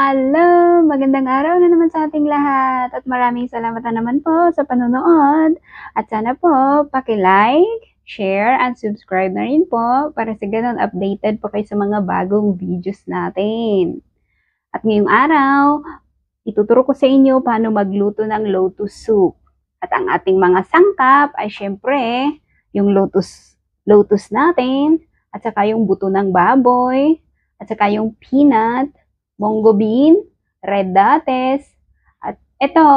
Hello! Magandang araw na naman sa ating lahat at maraming salamat na naman po sa panonood. At sana po paki-like, share, and subscribe na rin po para sa ganun updated po kayo sa mga bagong videos natin. At ngayong araw, ituturo ko sa inyo paano magluto ng lotus soup. At ang ating mga sangkap ay syempre yung lotus natin, at saka yung buto ng baboy, at saka yung peanut, munggo bean, red dates, at ito,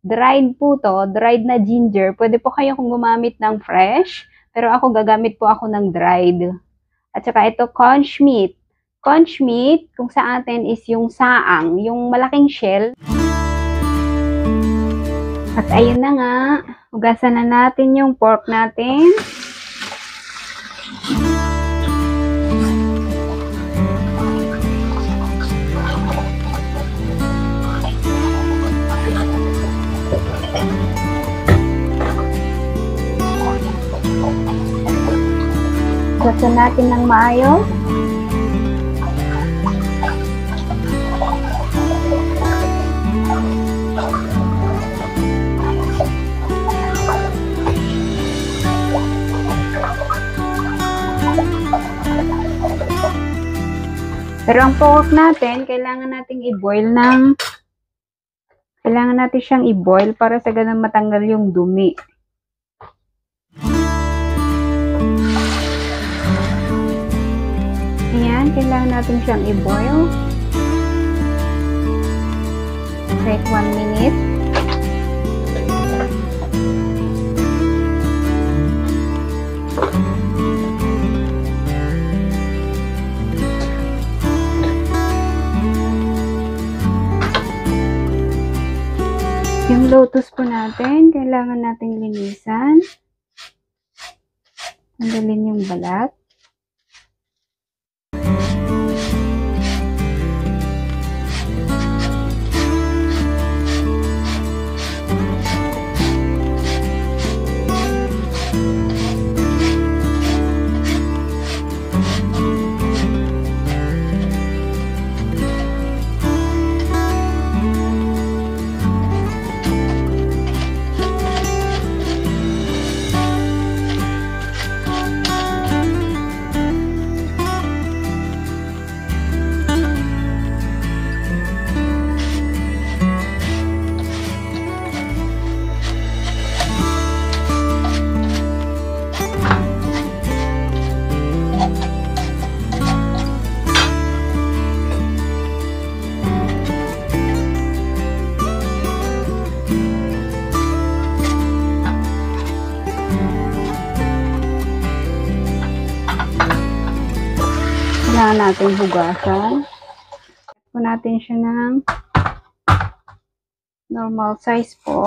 dried po to, dried na ginger. Pwede po kayo kung gumamit ng fresh, pero ako gagamit po ako ng dried. At saka ito, conch meat. Conch meat, kung sa atin is yung saang, yung malaking shell. At ayun na nga, hugasan na natin yung pork natin. Hugasan natin ng maayos. Pero ang pork natin, kailangan natin siyang i-boil para sa ganun matanggal yung dumi. Ayan, kailangan natin siyang i-boil. Like 1 minute. Yung lotus po natin, kailangan nating linisan. Tanggalin yung balat. Kailangan natin hugasan. Hugasan natin siya ng normal size po.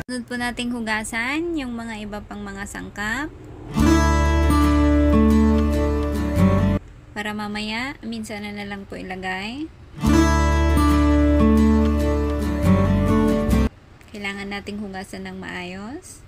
Sunod po nating hugasan yung mga iba pang mga sangkap. Para mamaya, minsan na lang po ilagay. Kailangan nating hugasan ng maayos.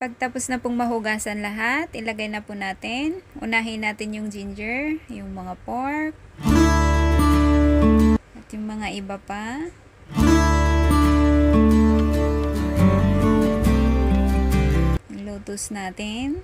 Pagtapos na pong mahugasan lahat, ilagay na po natin. Unahin natin yung ginger, yung mga pork, at yung mga iba pa. Lutos natin.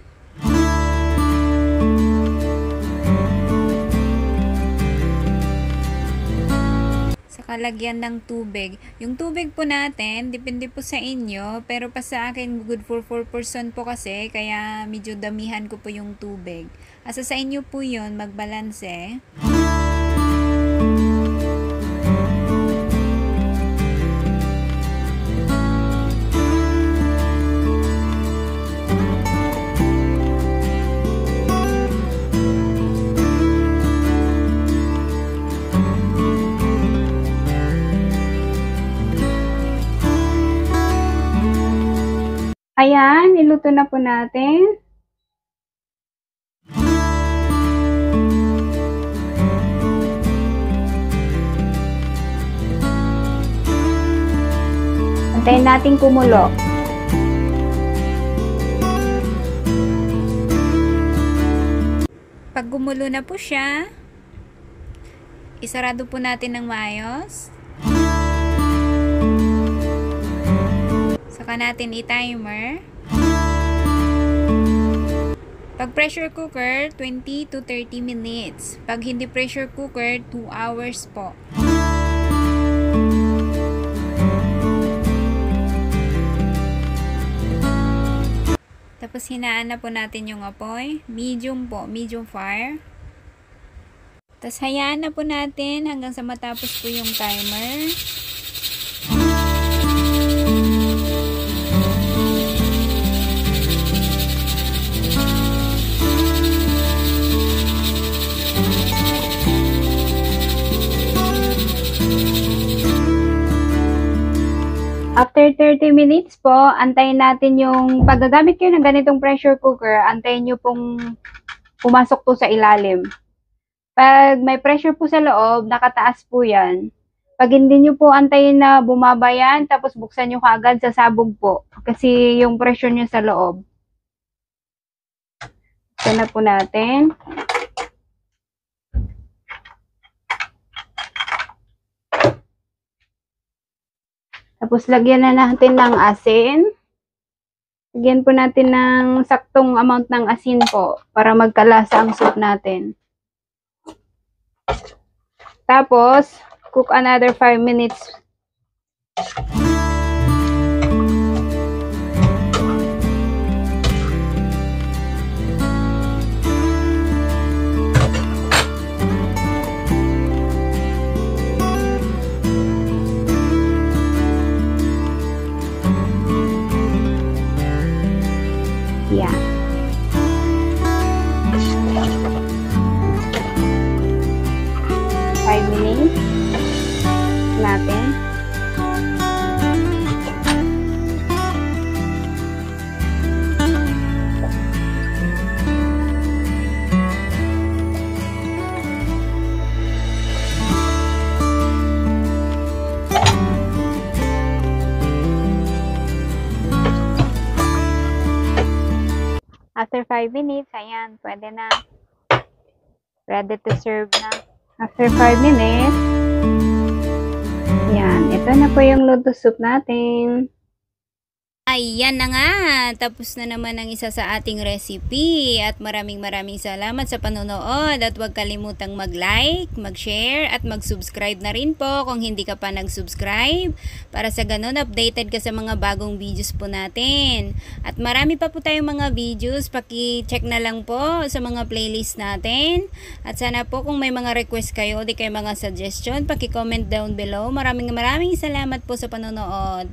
Lagyan ng tubig. Yung tubig po natin, depende po sa inyo, pero pa sa akin, good for 4 person po kasi, kaya medyo damihan ko po yung tubig. Asa sa inyo po yun, magbalanse. Ayan, niluto na po natin. Antayin natin kumulo. Pag gumulo na po siya, isarado po natin ng maayos. Saka natin i-timer. Pag pressure cooker, 20 to 30 minutes. Pag hindi pressure cooker, 2 hours po. Tapos hinaan na po natin yung apoy. Medium po, medium fire. Tapos hayaan na po natin hanggang sa matapos po yung timer. After 30 minutes po, antayin natin yung paggagamit kayo ng ganitong pressure cooker, antayin nyo pong pumasok to sa ilalim. Pag may pressure po sa loob, nakataas po yan. Pag hindi nyo po antayin na bumaba yan, tapos buksan nyo kaagad sa sabog po. Kasi yung pressure nyo sa loob. Buksan na po natin. Tapos, lagyan na natin ng asin. Lagyan po natin ng saktong amount ng asin po para magkalasa ang soup natin. Tapos, cook another 5 minutes. Yeah. 5 minutes natin. After 5 minutes, ayan, pwede na. Ready to serve na. After 5 minutes, ayan, ito na po yung luto soup natin. Ayan na nga, tapos na naman ang isa sa ating recipe at maraming salamat sa panonood at huwag kalimutang mag-like, mag-share at mag-subscribe na rin po kung hindi ka pa nag-subscribe para sa ganun updated ka sa mga bagong videos po natin. At marami pa po tayong mga videos, paki-check na lang po sa mga playlist natin at sana po kung may mga request kayo, di kayo mga suggestion, paki-comment down below. Maraming salamat po sa panonood.